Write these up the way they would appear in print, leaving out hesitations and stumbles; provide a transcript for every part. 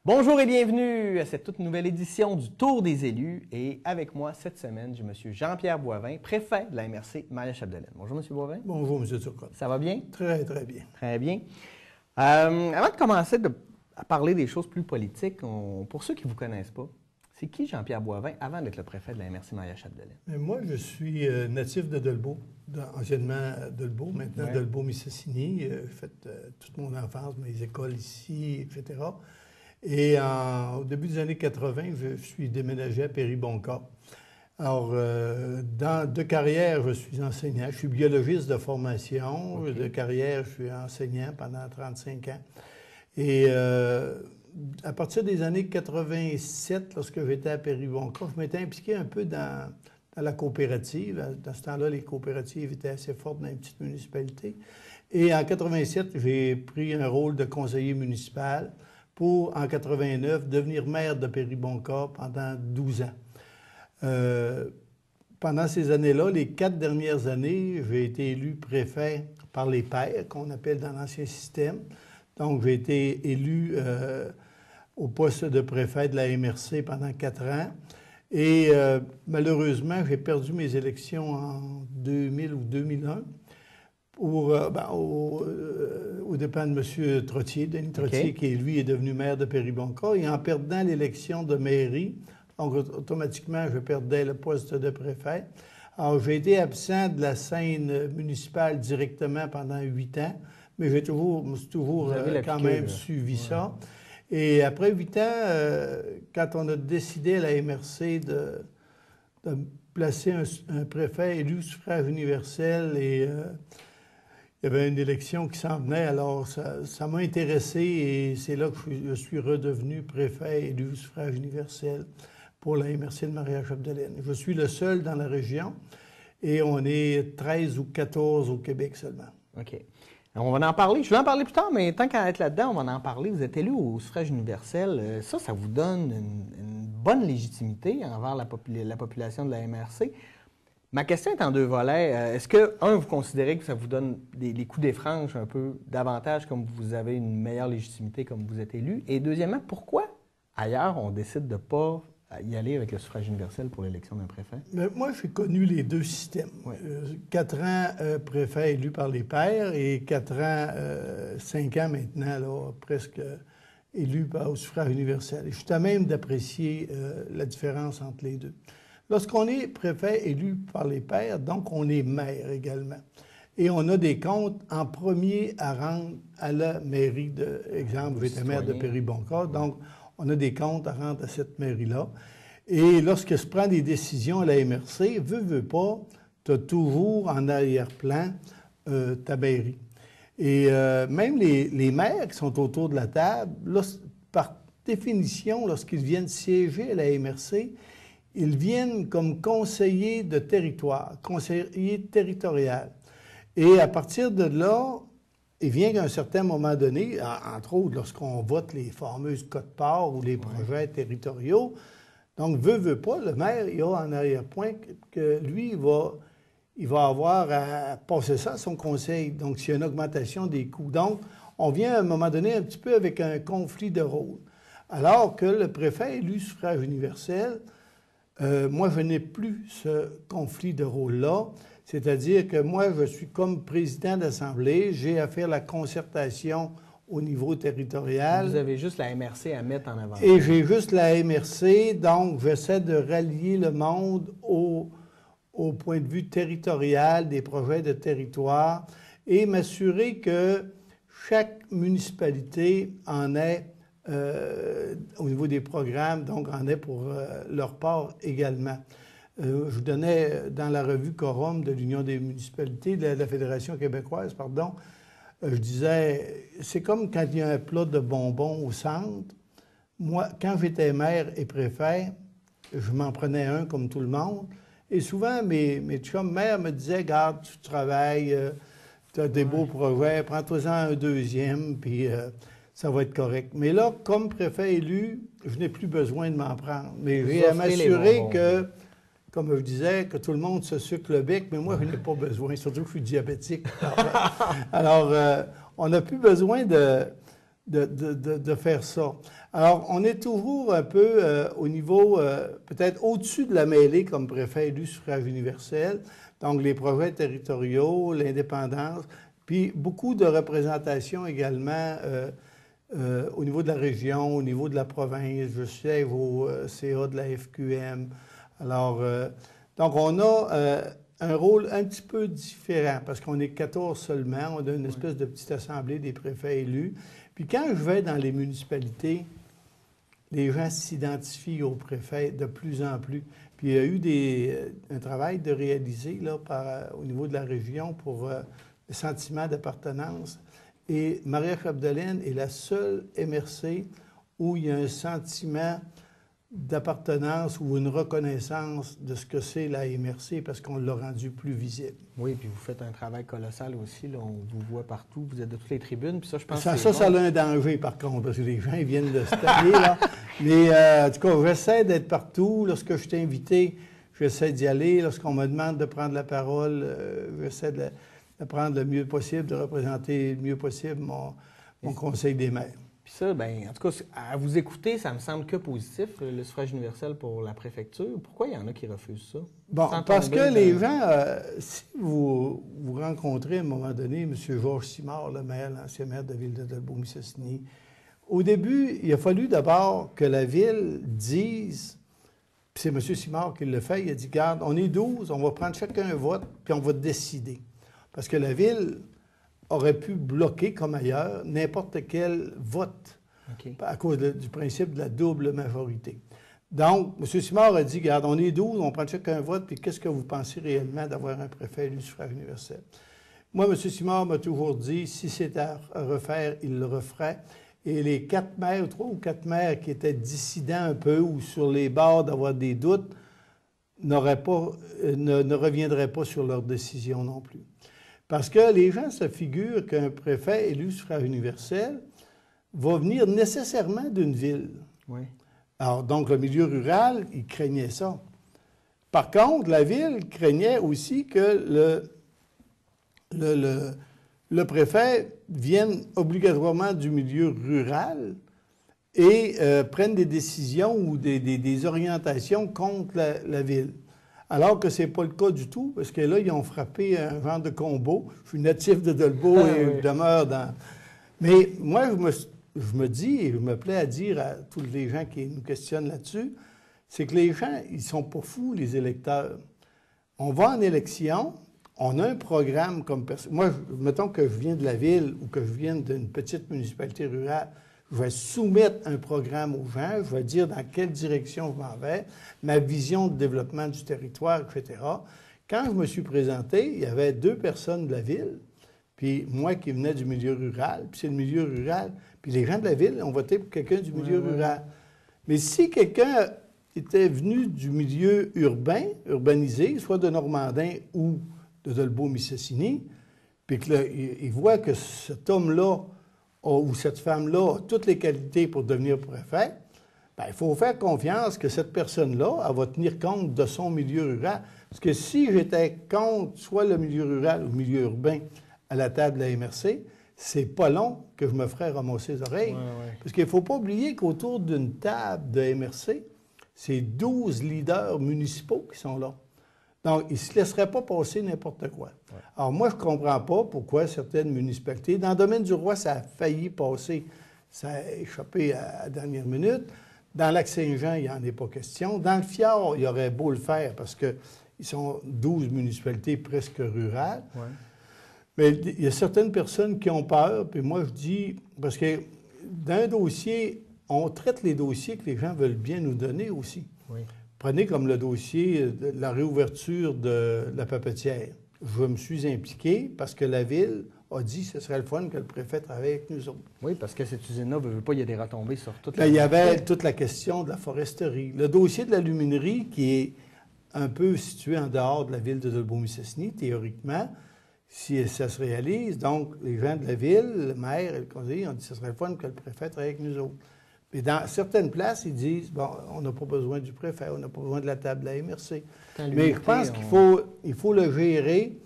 Bonjour et bienvenue à cette toute nouvelle édition du Tour des élus. Et avec moi cette semaine, j'ai M. Jean-Pierre Boivin, préfet de la MRC Maria-Chapdelaine. Bonjour M. Boivin. Bonjour M. Turcotte. Ça va bien? Très, très bien. Très bien. Avant de commencer à parler des choses plus politiques, pour ceux qui ne vous connaissent pas, c'est qui Jean-Pierre Boivin avant d'être le préfet de la MRC Maria-Chapdelaine? Moi, je suis natif de Dolbeau, anciennement Dolbeau, maintenant Dolbeau-Mistassini. J'ai fait toute mon enfance, mes écoles ici, etc. Et au début des années 80, je suis déménagé à Péribonka. Alors, de carrière, je suis enseignant. Je suis biologiste de formation. Okay. De carrière, je suis enseignant pendant 35 ans. Et à partir des années 87, lorsque j'étais à Péribonka, je m'étais impliqué un peu dans la coopérative. Dans ce temps-là, les coopératives étaient assez fortes dans les petites municipalités. Et en 87, j'ai pris un rôle de conseiller municipal pour, en 89, devenir maire de Péribonka pendant 12 ans. Pendant ces années-là, les 4 dernières années, j'ai été élu préfet par les pairs, qu'on appelle dans l'ancien système. Donc, j'ai été élu au poste de préfet de la MRC pendant 4 ans. Et malheureusement, j'ai perdu mes élections en 2000 ou 2001. Au dépend de M. Trottier, Denis Trottier, qui, lui, est devenu maire de Péribonka. Et en perdant l'élection de mairie, donc automatiquement, je perdais le poste de préfet. Alors, j'ai été absent de la scène municipale directement pendant 8 ans, mais j'ai toujours quand même suivi ça. Et après 8 ans, quand on a décidé à la MRC de placer un préfet élu au suffrage universel et il y avait une élection qui s'en venait, alors ça m'a intéressé et c'est là que je suis redevenu préfet élu au suffrage universel pour la MRC de Maria-Chapdelaine. Je suis le seul dans la région et on est 13 ou 14 au Québec seulement. OK. Alors, on va en parler. Je vais en parler plus tard, mais tant qu'à être là-dedans, on va en parler. Vous êtes élu au suffrage universel. Ça vous donne une bonne légitimité envers la population de la MRC. Ma question est en 2 volets. Est-ce que, vous considérez que ça vous donne les coups des franges un peu davantage comme vous avez une meilleure légitimité comme vous êtes élu? Et deuxièmement, pourquoi ailleurs on décide de ne pas y aller avec le suffrage universel pour l'élection d'un préfet? Mais moi, j'ai connu les 2 systèmes. 4 ans préfet élu par les pairs et 4 ans, 5 ans maintenant, là, presque élu au suffrage universel. Et je suis à même d'apprécier la différence entre les deux. Lorsqu'on est préfet élu par les pairs, donc on est maire également. Et on a des comptes en premier à rendre à la mairie de, exemple, j'étais maire de Péribonka, donc on a des comptes à rendre à cette mairie-là. Et lorsque se prend des décisions à la MRC, veut pas, tu as toujours en arrière-plan ta mairie. Et même les maires qui sont autour de la table, par définition, lorsqu'ils viennent siéger à la MRC, ils viennent comme conseillers de territoire, conseillers territorial. Et à partir de là, il vient qu'à un certain moment donné, entre autres lorsqu'on vote les fameuses quotes-parts ou les projets territoriaux, donc veut pas, le maire, il a en arrière-point que lui, il va avoir à passer ça à son conseil. Donc, s'il y a une augmentation des coûts. Donc, on vient à un moment donné un petit peu avec un conflit de rôle. Alors que le préfet élu suffrage universel, moi, je n'ai plus ce conflit de rôle-là. C'est-à-dire que moi, je suis comme président d'Assemblée, j'ai à faire la concertation au niveau territorial. Vous avez juste la MRC à mettre en avant. Et j'ai juste la MRC, donc j'essaie de rallier le monde au point de vue territorial, des projets de territoire, et m'assurer que chaque municipalité en ait au niveau des programmes, donc en ait pour leur part également. Je vous donnais dans la revue Quorum de l'Union des municipalités, de la Fédération québécoise, pardon, je disais, c'est comme quand il y a un plat de bonbons au centre. Moi, quand j'étais maire et préfet, je m'en prenais un comme tout le monde. Et souvent, mes chums maires me disaient, garde, tu travailles, tu as des beaux projets, prends-toi-en un deuxième, puis ça va être correct. Mais là, comme préfet élu, je n'ai plus besoin de m'en prendre. Mais Vous j'ai à offrez les m'assurer bonbons. que, comme je disais, que tout le monde se suce le bec, mais moi, je n'ai pas besoin, surtout que je suis diabétique. Alors, on n'a plus besoin de faire ça. Alors, on est toujours un peu au niveau, peut-être au-dessus de la mêlée comme préfet élu suffrage universel. Donc, les projets territoriaux, l'indépendance, puis beaucoup de représentation également au niveau de la région, au niveau de la province. Je siège au CA de la FQM. Alors, donc, on a un rôle un petit peu différent parce qu'on est 14 seulement. On a une espèce de petite assemblée des préfets élus. Puis quand je vais dans les municipalités, les gens s'identifient aux préfets de plus en plus. Puis il y a eu un travail de réaliser là, au niveau de la région pour le sentiment d'appartenance. Et Maria-Chapdelaine est la seule MRC où il y a un sentiment d'appartenance ou une reconnaissance de ce que c'est la MRC parce qu'on l'a rendu plus visible. Oui, puis vous faites un travail colossal aussi. Là. On vous voit partout. Vous êtes de toutes les tribunes. Puis ça, je pense Ça, que c'est ça bon. a un danger, par contre, parce que les gens ils viennent de se tanner, là. Mais en tout cas, j'essaie d'être partout. Lorsque je suis invité, j'essaie d'y aller. Lorsqu'on me demande de prendre la parole, j'essaie de prendre le mieux possible, de représenter le mieux possible mon conseil des maires. Puis ça, bien, en tout cas, à vous écouter, ça me semble que positif, le suffrage universel pour la préfecture. Pourquoi il y en a qui refusent ça? Bon, Sans parce tomber que les dans- gens, si vous rencontrez à un moment donné M. Georges Simard, le maire, l'ancien maire de la ville de Dolbeau-Mistassini, au début, il a fallu d'abord que la ville dise, puis c'est M. Simard qui le fait, il a dit, garde, on est 12, on va prendre chacun un vote, puis on va décider. Parce que la ville aurait pu bloquer, comme ailleurs, n'importe quel vote OK. à cause du principe de la double majorité. Donc, M. Simard a dit, regarde, on est 12, on prend chacun un vote, puis qu'est-ce que vous pensez réellement d'avoir un préfet élu suffrage universel? Moi, M. Simard m'a toujours dit, si c'est à refaire, il le referait. Et les 4 maires, 3 ou 4 maires qui étaient dissidents un peu ou sur les bords d'avoir des doutes, ne reviendraient pas sur leur décision non plus. Parce que les gens se figurent qu'un préfet élu suffrage universel va venir nécessairement d'une ville. Oui. Alors, donc, le milieu rural, il craignait ça. Par contre, la ville craignait aussi que le préfet vienne obligatoirement du milieu rural et prenne des décisions ou des orientations contre la ville. Alors que ce n'est pas le cas du tout, parce que là, ils ont frappé un genre de combo. Je suis natif de Dolbeau et je demeure dans... Mais moi, je me dis, et je me plais à dire à tous les gens qui nous questionnent là-dessus, c'est que les gens, ils sont pas fous, les électeurs. On va en élection, on a un programme comme personne. Moi, mettons que je viens de la ville ou que je viens d'une petite municipalité rurale, je vais soumettre un programme aux gens, je vais dire dans quelle direction je m'en vais, ma vision de développement du territoire, etc. Quand je me suis présenté, il y avait 2 personnes de la ville, puis moi qui venais du milieu rural, puis c'est le milieu rural, puis les gens de la ville ont voté pour quelqu'un du milieu rural. Mais si quelqu'un était venu du milieu urbain, urbanisé, soit de Normandin ou de Dolbeau-Mistassini, puis qu'il voit que cet homme-là ou cette femme-là a toutes les qualités pour devenir préfet, bien, il faut faire confiance que cette personne-là, elle va tenir compte de son milieu rural. Parce que si j'étais contre soit le milieu rural ou le milieu urbain à la table de la MRC, c'est pas long que je me ferais ramasser les oreilles. Parce qu'il ne faut pas oublier qu'autour d'une table de MRC, c'est 12 leaders municipaux qui sont là. Donc, ils ne se laisseraient pas passer n'importe quoi. Ouais. Alors, moi, je ne comprends pas pourquoi certaines municipalités, dans le domaine du roi, ça a failli passer, ça a échappé à la dernière minute. Dans le Lac-Saint-Jean, il n'y en est pas question. Dans le Fjord, il y aurait beau le faire parce qu'ils sont 12 municipalités presque rurales. Ouais. Mais il y a certaines personnes qui ont peur, puis moi, je dis, parce que dans un dossier, on traite les dossiers que les gens veulent bien nous donner aussi. Oui. Prenez comme le dossier de la réouverture de la papetière. Je me suis impliqué parce que la ville a dit que ce serait le fun que le préfet travaille avec nous autres. Oui, parce que cette usine-là ne veut pas, il y a des retombées sur toute la... Il y avait toute la question de la foresterie. Le dossier de la luminerie, qui est un peu situé en dehors de la ville de Dolbeau-Mistassini, théoriquement, si ça se réalise. Donc, les gens de la ville, le maire et le conseiller ont dit que ce serait fun que le préfet travaille avec nous autres. Mais dans certaines places, ils disent, bon, on n'a pas besoin du préfet, on n'a pas besoin de la table de la MRC. Mais je pense qu'il faut le gérer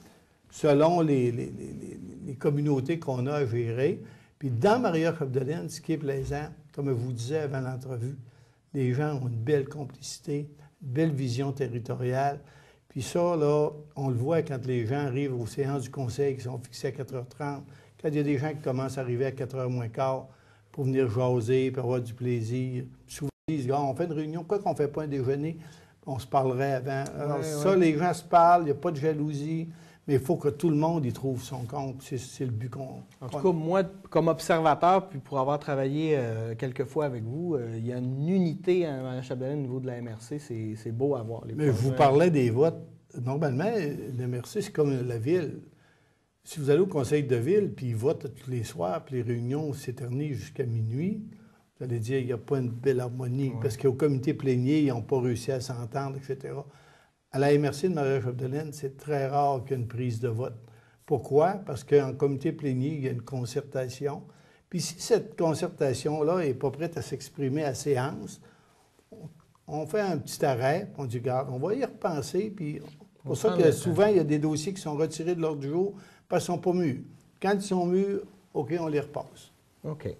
selon les communautés qu'on a à gérer. Puis dans Maria-Chapdelaine, ce qui est plaisant, comme je vous disais avant l'entrevue, les gens ont une belle complicité, une belle vision territoriale. Puis ça, là, on le voit quand les gens arrivent aux séances du conseil qui sont fixées à 4h30, quand il y a des gens qui commencent à arriver à 4h moins quart pour venir jaser, pour avoir du plaisir. Souvent, ils disent, on fait une réunion, pourquoi qu'on ne fait pas un déjeuner? On se parlerait avant. Alors les gens se parlent, il n'y a pas de jalousie, mais il faut que tout le monde y trouve son compte. C'est le but qu'on... En tout cas, moi, comme observateur, puis pour avoir travaillé quelques fois avec vous, il y a une unité à Maria-Chapdelaine au niveau de la MRC, c'est beau à voir. Mais je vous parlais des votes. Normalement, la MRC, c'est comme la ville. Si vous allez au conseil de ville, puis ils votent tous les soirs, puis les réunions s'éternisent jusqu'à minuit, vous allez dire qu'il n'y a pas une belle harmonie, parce qu'au comité plénier, ils n'ont pas réussi à s'entendre, etc. À la MRC de Maria-Chapdelaine, c'est très rare qu'il y ait une prise de vote. Pourquoi? Parce qu'en comité plénier, il y a une concertation. Puis si cette concertation-là n'est pas prête à s'exprimer à séance, on fait un petit arrêt, on dit, regarde, on va y repenser, puis c'est pour ça que souvent, il y a des dossiers qui sont retirés de l'ordre du jour parce qu'ils ne sont pas mûrs. Quand ils sont mûrs, OK, on les repasse. OK.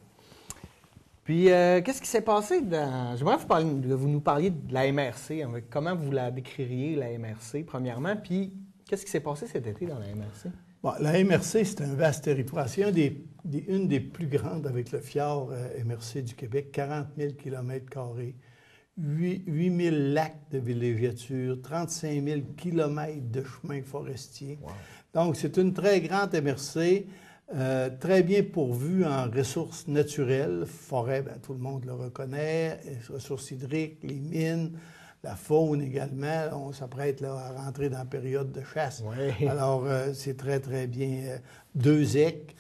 Puis, qu'est-ce qui s'est passé dans... J'aimerais que vous nous parliez de la MRC. Comment vous la décririez, la MRC, premièrement? Puis, qu'est-ce qui s'est passé cet été dans la MRC? Bon, la MRC, c'est un vaste territoire. C'est une des plus grandes avec le fjord MRC du Québec, 40 000 km², 8 000 lacs de villégiature, 35 000 km de chemins forestiers. Wow. Donc, c'est une très grande MRC, très bien pourvue en ressources naturelles. Forêt, bien, tout le monde le reconnaît, ressources hydriques, les mines, la faune également. On s'apprête là, à rentrer dans la période de chasse. Oui. Alors, c'est très, très bien. 2 EC,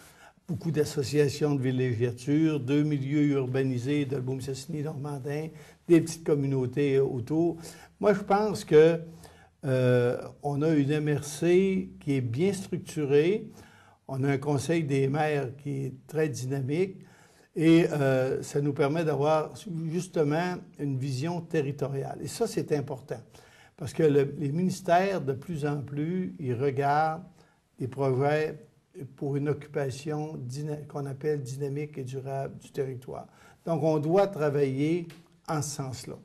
beaucoup d'associations de villégiature, 2 milieux urbanisés de Beaume-Sassini-Normandin, des petites communautés autour. Moi, je pense que on a une MRC qui est bien structurée. On a un conseil des maires qui est très dynamique et ça nous permet d'avoir justement une vision territoriale. Et ça, c'est important parce que les ministères, de plus en plus, ils regardent des projets pour une occupation qu'on appelle dynamique et durable du territoire. Donc, on doit travailler en ce sens-là.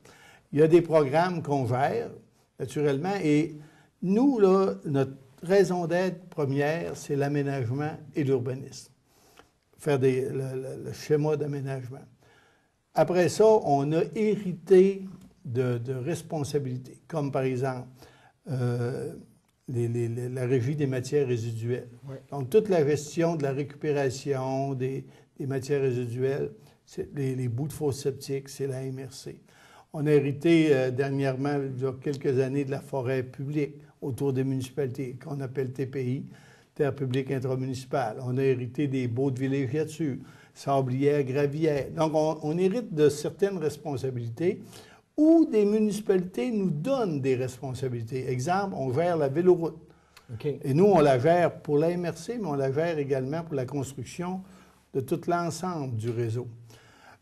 Il y a des programmes qu'on gère, naturellement, et nous, là, notre raison d'être première, c'est l'aménagement et l'urbanisme. Faire le schéma d'aménagement. Après ça, on a hérité de responsabilités, comme par exemple la régie des matières résiduelles. Oui. Donc, toute la gestion de la récupération des matières résiduelles, les bouts de fosse septiques, c'est la MRC. On a hérité dernièrement, il y a quelques années, de la forêt publique autour des municipalités, qu'on appelle TPI, Terre publique intramunicipale. On a hérité des baux de villégiature, sablières, gravières. Donc, on hérite de certaines responsabilités où des municipalités nous donnent des responsabilités. Exemple, on gère la véloroute. Okay. Et nous, on la gère pour la MRC, mais on la gère également pour la construction de tout l'ensemble du réseau.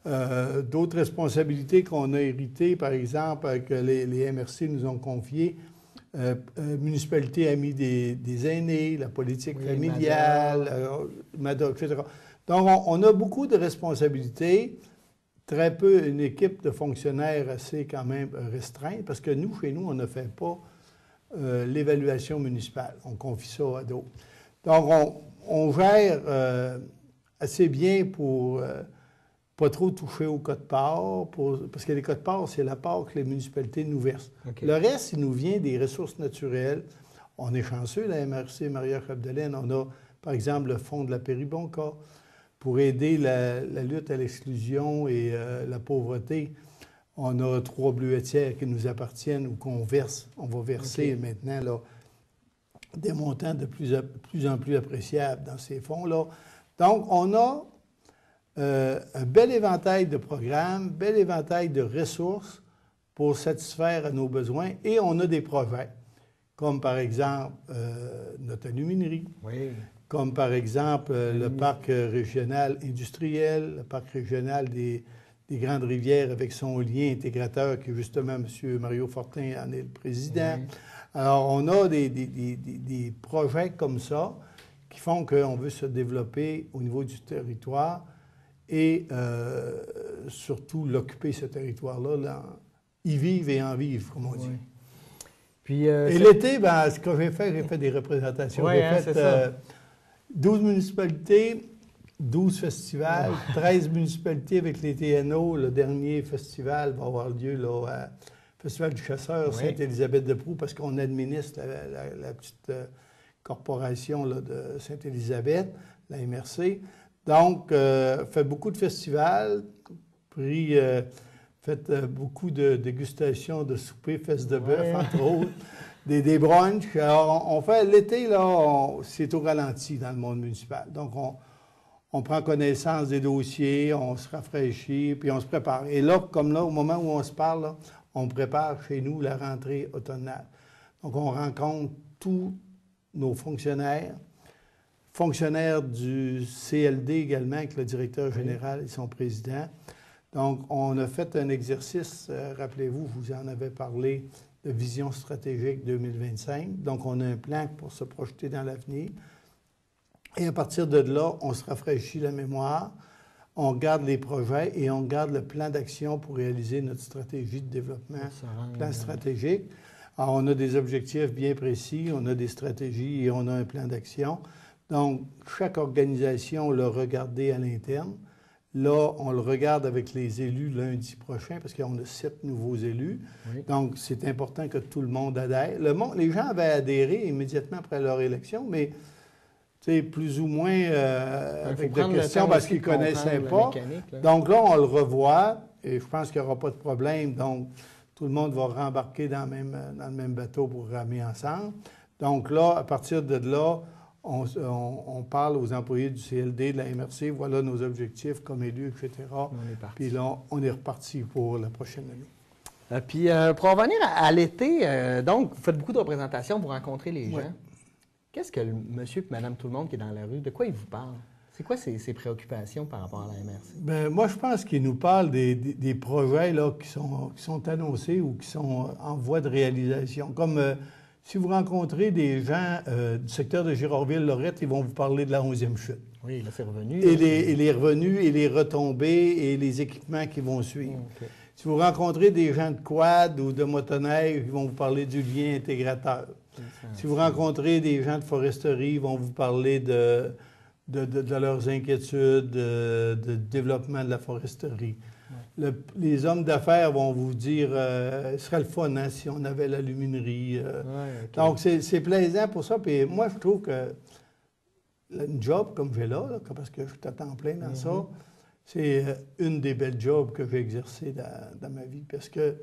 D'autres responsabilités qu'on a héritées, par exemple, que les MRC nous ont confiées, municipalité amie des aînés, la politique familiale, MADOC, etc. Donc, on a beaucoup de responsabilités, très peu, une équipe de fonctionnaires assez quand même restreinte, parce que nous, chez nous, on ne fait pas l'évaluation municipale. On confie ça à d'autres. Donc, on gère assez bien pour pas trop toucher au quote-part, parce que les quote-part, c'est la part que les municipalités nous versent. Okay. Le reste, il nous vient des ressources naturelles. On est chanceux, la MRC Maria-Chapdelaine. On a, par exemple, le fonds de la Péribonka pour aider la lutte à l'exclusion et la pauvreté. On a 3 bleuetières qui nous appartiennent ou qu'on verse. On va verser maintenant là, des montants de plus en plus appréciables dans ces fonds-là. Donc, on a un bel éventail de programmes, bel éventail de ressources pour satisfaire à nos besoins et on a des projets comme par exemple notre aluminerie, Oui. comme par exemple le parc régional industriel, le parc régional des Grandes Rivières avec son lien intégrateur qui est justement M. Mario Fortin en est le président. Oui. Alors, on a des projets comme ça qui font qu'on veut se développer au niveau du territoire et surtout l'occuper, ce territoire-là, y vivre et en vivre, comme on dit. Oui. Puis, et l'été, ben, ce que j'ai fait des représentations. Oui, j'ai c'est fait ça. 12 municipalités, 12 festivals, 13 municipalités avec les TNO. Le dernier festival va avoir lieu là, à Festival du Chasseur, Sainte-Élisabeth-de-Prou, parce qu'on administre la petite corporation là, de Sainte-Élisabeth, la MRC. Donc, fait beaucoup de festivals, fait beaucoup de dégustations de souper, fesses de bœuf, entre autres, des brunchs. Alors, on fait l'été, là, c'est au ralenti dans le monde municipal. Donc, on prend connaissance des dossiers, on se rafraîchit, puis on se prépare. Et là, comme là, au moment où on se parle, là, on prépare chez nous la rentrée automnale. Donc, on rencontre tous nos fonctionnaires du CLD également, avec le directeur général et son président. Donc, on a fait un exercice, rappelez-vous, vous en avez parlé, de vision stratégique 2025. Donc, on a un plan pour se projeter dans l'avenir. Et à partir de là, on se rafraîchit la mémoire, on garde les projets et on garde le plan d'action pour réaliser notre stratégie de développement, plan stratégique. Alors, on a des objectifs bien précis, on a des stratégies et on a un plan d'action. Donc, chaque organisation l'a regardé à l'interne. Là, on le regarde avec les élus lundi prochain parce qu'on a 7 nouveaux élus. Oui. Donc, c'est important que tout le monde adhère. Les gens avaient adhéré immédiatement après leur élection, mais plus ou moins avec des questions parce qu'ils ne connaissaient pas. Donc là, on le revoit et je pense qu'il n'y aura pas de problème. Donc, tout le monde va rembarquer dans le même bateau pour ramer ensemble. Donc là, à partir de là, on parle aux employés du CLD, de la MRC, voilà nos objectifs comme élus, etc. Puis là, on est reparti pour la prochaine année. Puis pour en revenir à l'été, donc, vous faites beaucoup de représentations, vous rencontrez les gens. Qu'est-ce que le monsieur et madame tout le monde qui est dans la rue, de quoi ils vous parlent? C'est quoi ses préoccupations par rapport à la MRC? Bien, moi, je pense qu'ils nous parlent des projets là, qui sont annoncés ou qui sont en voie de réalisation. Comme si vous rencontrez des gens du secteur de Girardville-Lorette, ils vont vous parler de la 11e chute. Oui, là, c'est revenu. Et les revenus et les retombées et les équipements qui vont suivre. Okay. Si vous rencontrez des gens de quad ou de motoneige, ils vont vous parler du lien intégrateur. Si vous rencontrez des gens de foresterie, ils vont vous parler de leurs inquiétudes, de développement de la foresterie. Ouais. Les hommes d'affaires vont vous dire ce serait le fun hein, si on avait l'aluminerie. Okay. Donc, c'est plaisant pour ça. Puis moi, je trouve que une job comme j'ai là, parce que je suis à temps plein dans ça, c'est une des belles jobs que j'ai exercées dans ma vie. Parce que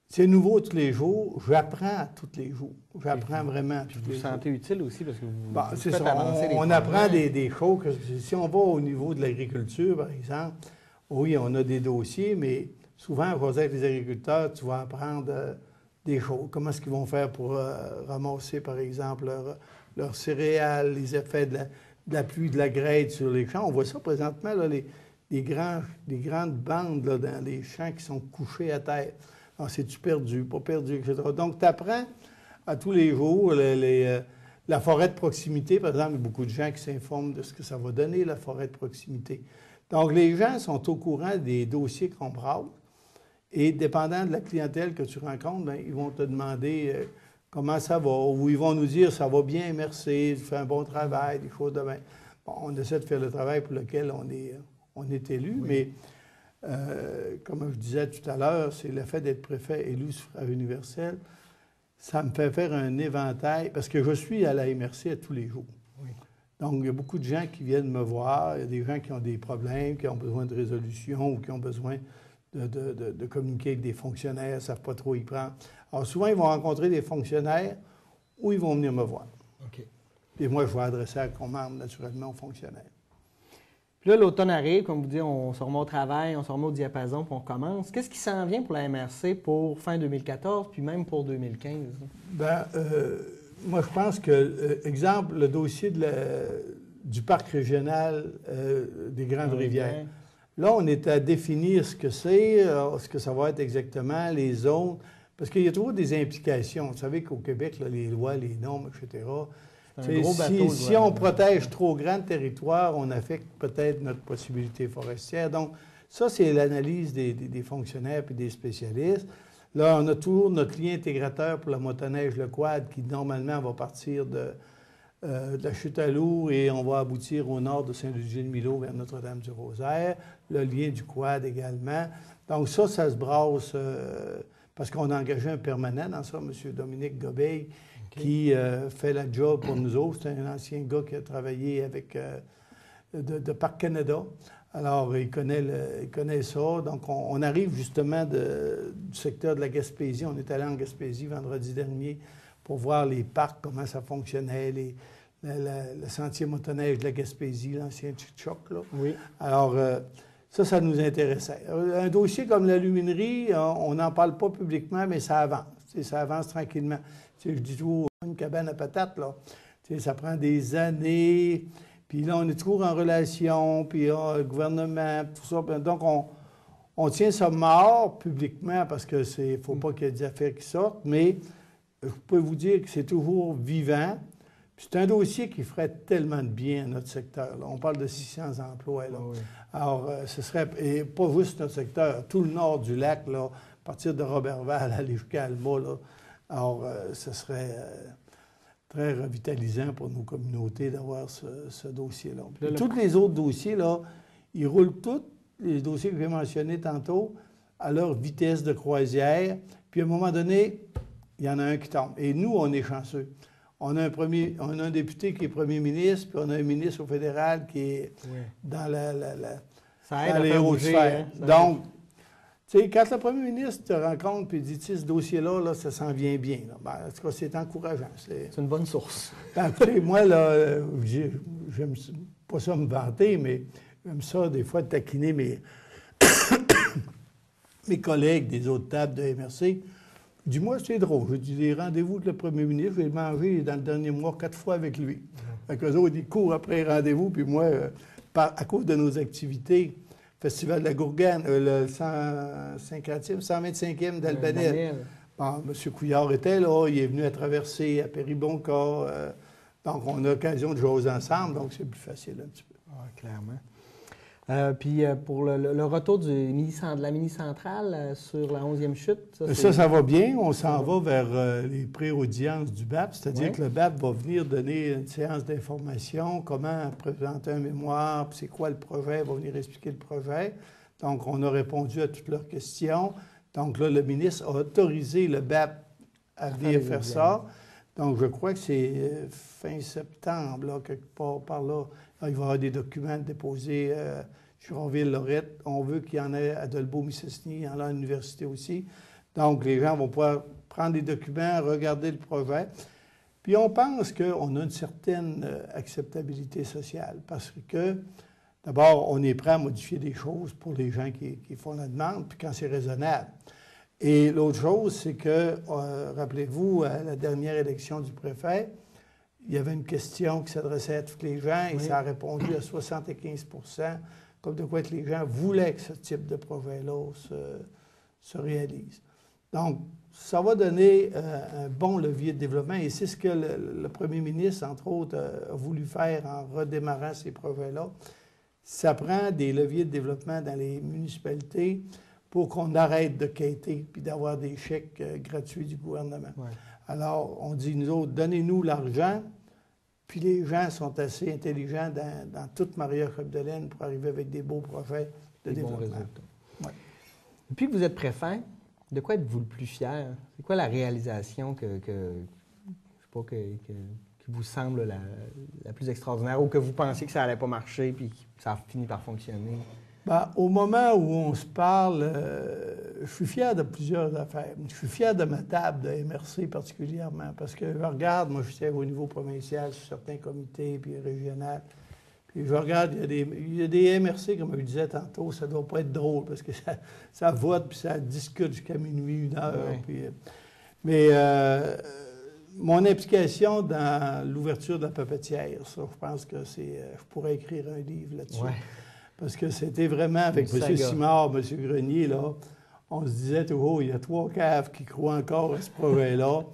c'est nouveau tous les jours. J'apprends tous les jours. J'apprends vraiment tous les jours. Vous vous sentez utile aussi parce que vous c'est ça. On apprend des choses. Si on va au niveau de l'agriculture, par exemple, oui, on a des dossiers, mais souvent, on va dire avec les agriculteurs, tu vas apprendre des choses. Comment est-ce qu'ils vont faire pour ramasser, par exemple, leurs céréales, les effets de la pluie, de la grêle sur les champs. On voit ça présentement, là, des grandes bandes là, dans les champs qui sont couchés à terre. Alors, c'est-tu perdu, pas perdu, etc. Donc, tu apprends à tous les jours la forêt de proximité. Par exemple, il y a beaucoup de gens qui s'informent de ce que ça va donner, la forêt de proximité. Donc, les gens sont au courant des dossiers qu'on brasse. Et dépendant de la clientèle que tu rencontres, bien, ils vont te demander comment ça va. Ou ils vont nous dire, ça va bien, merci, tu fais un bon travail, des choses de même. Bon, on essaie de faire le travail pour lequel on est élu, oui. Mais... comme je disais tout à l'heure, c'est le fait d'être préfet élu suffrage universel. Ça me fait faire un éventail, parce que je suis à la MRC à tous les jours. Oui. Donc, il y a beaucoup de gens qui viennent me voir. Il y a des gens qui ont des problèmes, qui ont besoin de résolution ou qui ont besoin de communiquer avec des fonctionnaires, ne savent pas trop y prendre. Alors, souvent, ils vont rencontrer des fonctionnaires ou ils vont venir me voir. OK. Et moi, je vais adresser la commande, naturellement, aux fonctionnaires. Puis là, l'automne arrive, comme vous dites, on se remet au travail, on se remet au diapason, puis on commence. Qu'est-ce qui s'en vient pour la MRC pour fin 2014, puis même pour 2015? Bien, moi, je pense que, exemple, le dossier du parc régional des Grandes Rivières. Là, on est à définir ce que c'est, ce que ça va être exactement, les zones, parce qu'il y a toujours des implications. Vous savez qu'au Québec, là, les lois, les normes, etc., c'est un gros bateau, si on protège trop grand territoire, on affecte peut-être notre possibilité forestière. Donc, ça, c'est l'analyse des fonctionnaires et des spécialistes. Là, on a toujours notre lien intégrateur pour la motoneige, le quad, qui normalement va partir de la chute à Lourdes et on va aboutir au nord de Saint-Ludger-de-Milo vers Notre-Dame-du-Rosaire. Le lien du quad également. Donc ça se brasse parce qu'on a engagé un permanent dans ça, M. Dominique Gobeil, qui fait la job pour nous autres. C'est un ancien gars qui a travaillé avec de Parc Canada. Alors, il connaît ça. Donc, on arrive justement du secteur de la Gaspésie. On est allé en Gaspésie vendredi dernier pour voir les parcs, comment ça fonctionnait, le sentier motoneige de la Gaspésie, l'ancien Tchitchoc, là. Oui. Alors, ça nous intéressait. Un dossier comme l'aluminerie, on n'en parle pas publiquement, mais ça avance. Ça avance tranquillement. Je dis toujours, une cabane à patates, là. Ça prend des années. Puis là, on est toujours en relation, puis le gouvernement, tout ça. Donc, on tient ça mort publiquement parce que c'est faut pas qu'il y ait des affaires qui sortent, mais je peux vous dire que c'est toujours vivant. Puis c'est un dossier qui ferait tellement de bien à notre secteur. Là. On parle de 600 emplois. Là. Oui. Alors, ce serait, et pas juste notre secteur, tout le nord du lac, là, à partir de Robertval, aller jusqu'à Alma. Là. Alors, ce serait très revitalisant pour nos communautés d'avoir ce dossier-là. Tous les autres dossiers, là, ils roulent tous, les dossiers que j'ai mentionnés tantôt, à leur vitesse de croisière. Puis à un moment donné, il y en a un qui tombe. Et nous, on est chanceux. On a un député qui est premier ministre, puis on a un ministre au fédéral qui est dans les Hauts-de-Fer. Donc, tu sais, quand le premier ministre te rencontre et dit, ce dossier-là, là, ça s'en vient bien. Ben, en tout cas, c'est encourageant. C'est une bonne source. Ben, écoutez, moi, là, j'aime pas ça me vanter, mais j'aime ça, des fois, de taquiner mes collègues des autres tables de MRC. Dis-moi, c'est drôle. J'ai dit, les rendez-vous avec le premier ministre, j'ai mangé dans le dernier mois 4 fois avec lui. Fait qu'eux autres, ils courent après les rendez-vous, puis moi, à cause de nos activités, Festival de la Gourgane, le 125e d'Albanel. Bon, M. Couillard était là, il est venu à traverser à Péribonca. Donc, on a l'occasion de jouer ensemble, donc c'est plus facile un petit peu. Ah, clairement. Puis pour le retour de la mini-centrale sur la 11e chute? Ça va bien. On s'en va vers les pré-audiences du BAP, c'est-à-dire que le BAP va venir donner une séance d'information, comment présenter un mémoire, puis c'est quoi le projet, il va venir expliquer le projet. Donc, on a répondu à toutes leurs questions. Donc là, le ministre a autorisé le BAP à venir faire ça. Donc, je crois que c'est fin septembre, là, quelque part par là. Il va y avoir des documents déposés Juronville-Lorette. On veut qu'il y en ait à Dolbeau-Mistassini, il y en a à l'université aussi. Donc, les gens vont pouvoir prendre des documents, regarder le projet. Puis, on pense qu'on a une certaine acceptabilité sociale parce que, d'abord, on est prêt à modifier des choses pour les gens qui font la demande, puis quand c'est raisonnable. Et l'autre chose, c'est que, rappelez-vous, à la dernière élection du préfet, il y avait une question qui s'adressait à tous les gens et ça a répondu à 75 %, comme de quoi que les gens voulaient que ce type de projet-là se réalise. Donc, ça va donner un bon levier de développement et c'est ce que le premier ministre, entre autres, a voulu faire en redémarrant ces projets-là. Ça prend des leviers de développement dans les municipalités pour qu'on arrête de quêter puis d'avoir des chèques gratuits du gouvernement. Ouais. Alors, on dit, nous autres, donnez-nous l'argent, puis les gens sont assez intelligents dans toute Maria-Chapdelaine pour arriver avec des beaux projets de développement. Bons résultats. Ouais. Depuis que vous êtes préfet, de quoi êtes-vous le plus fier? C'est quoi la réalisation qui vous semble la plus extraordinaire ou que vous pensiez que ça n'allait pas marcher puis que ça a fini par fonctionner? Bien, au moment où on se parle, je suis fier de plusieurs affaires. Je suis fier de ma table de MRC particulièrement parce que je regarde, moi je suis au niveau provincial sur certains comités puis régional. Puis je regarde, il y a des MRC, comme je disais tantôt, ça ne doit pas être drôle parce que ça vote puis ça discute jusqu'à minuit, 1 heure. Ouais. Puis, mais mon implication dans l'ouverture de la papetière, ça, je pense que je pourrais écrire un livre là-dessus. Ouais. Parce que c'était vraiment avec M. Simard, M. Grenier, là, on se disait toujours, il y a 3 caves qui croient encore à ce projet-là.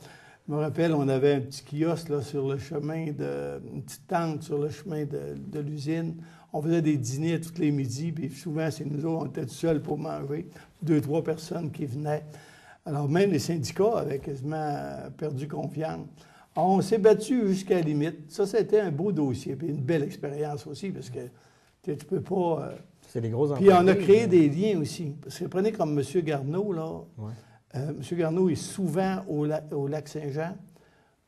Je me rappelle, on avait un petit kiosque là, sur le chemin une petite tente sur le chemin de l'usine. On faisait des dîners tous les midis, puis souvent, c'est nous autres, on était tout seuls pour manger. 2-3 personnes qui venaient. Alors, même les syndicats avaient quasiment perdu confiance. Alors, on s'est battu jusqu'à la limite. Ça, c'était un beau dossier, puis une belle expérience aussi, parce que tu peux pas... C'est des gros Puis on a créé des liens aussi. Parce que prenez comme M. Garneau, là. Ouais. M. Garneau est souvent au Lac-Saint-Jean.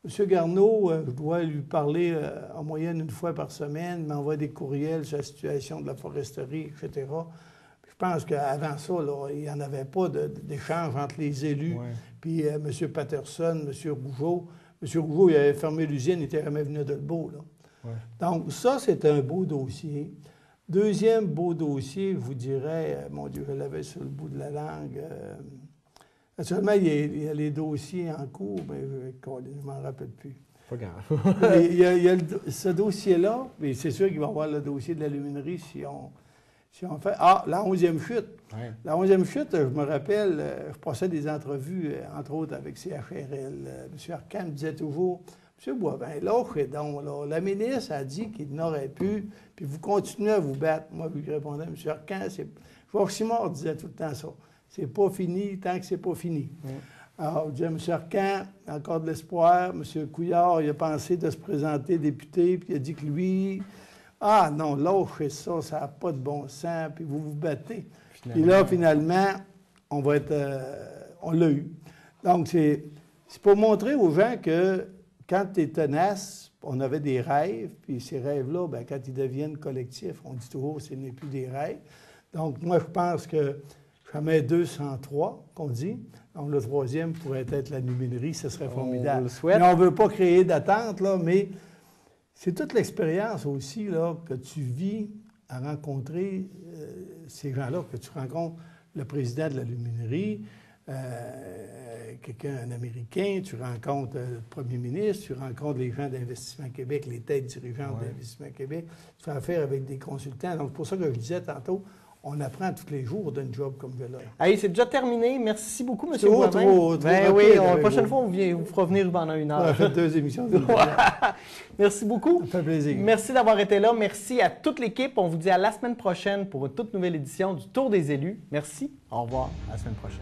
M. Garneau, je dois lui parler en moyenne 1 fois par semaine, il m'envoie des courriels sur la situation de la foresterie, etc. Puis je pense qu'avant ça, là, il n'y en avait pas d'échange entre les élus. Ouais. Puis M. Patterson, M. Rougeau. M. Rougeau, il avait fermé l'usine, il n'était jamais venu à Dolbeau, là. Ouais. Donc ça, c'est un beau dossier. Deuxième beau dossier, je vous dirais, mon Dieu, je l'avais sur le bout de la langue. Actuellement, il y a les dossiers en cours, mais je ne m'en rappelle plus. Pas grave. Mais il y a ce dossier-là, mais c'est sûr qu'il va y avoir le dossier de la luminerie si on fait... Ah, la 11e chute. Ouais. La 11e chute, je me rappelle, je passais des entrevues, entre autres avec CHRL. M. Arcand me disait toujours... M. Boivin, lâchez donc, là. La ministre a dit qu'il n'aurait pu, puis vous continuez à vous battre. Moi, je lui répondais, M. Arcand, Georges Simard disait tout le temps ça. C'est pas fini tant que c'est pas fini. Alors, je disais, M. Arcand, encore de l'espoir. M. Couillard, il a pensé de se présenter député, puis il a dit que lui, ah non, lâchez ça, ça n'a pas de bon sens, puis vous vous battez. Puis là, finalement, on l'a eu. Donc, c'est pour montrer aux gens que quand tu es tenace, on avait des rêves, puis ces rêves-là, bien, quand ils deviennent collectifs, on dit toujours ce n'est plus des rêves. Donc, moi, je pense que jamais 203, qu'on dit. Donc, le 3e pourrait être la luminerie, ce serait formidable. On le souhaite. Mais on ne veut pas créer d'attente, là, mais c'est toute l'expérience aussi là, que tu vis à rencontrer ces gens-là, que tu rencontres le président de la luminerie, un Américain, tu rencontres le premier ministre, tu rencontres les gens d'Investissement Québec, les têtes dirigeantes d'Investissement Québec, tu fais affaire avec des consultants. Donc, c'est pour ça que je disais tantôt, on apprend tous les jours d'un job comme celui-là. Allez, c'est déjà terminé. Merci beaucoup, M. Trop Boivin. Oui, la prochaine fois, on vous fera venir pendant 1 heure. On a fait 2 émissions. Merci beaucoup. Ça fait plaisir. Merci d'avoir été là. Merci à toute l'équipe. On vous dit à la semaine prochaine pour une toute nouvelle édition du Tour des élus. Merci. Au revoir. À la semaine prochaine.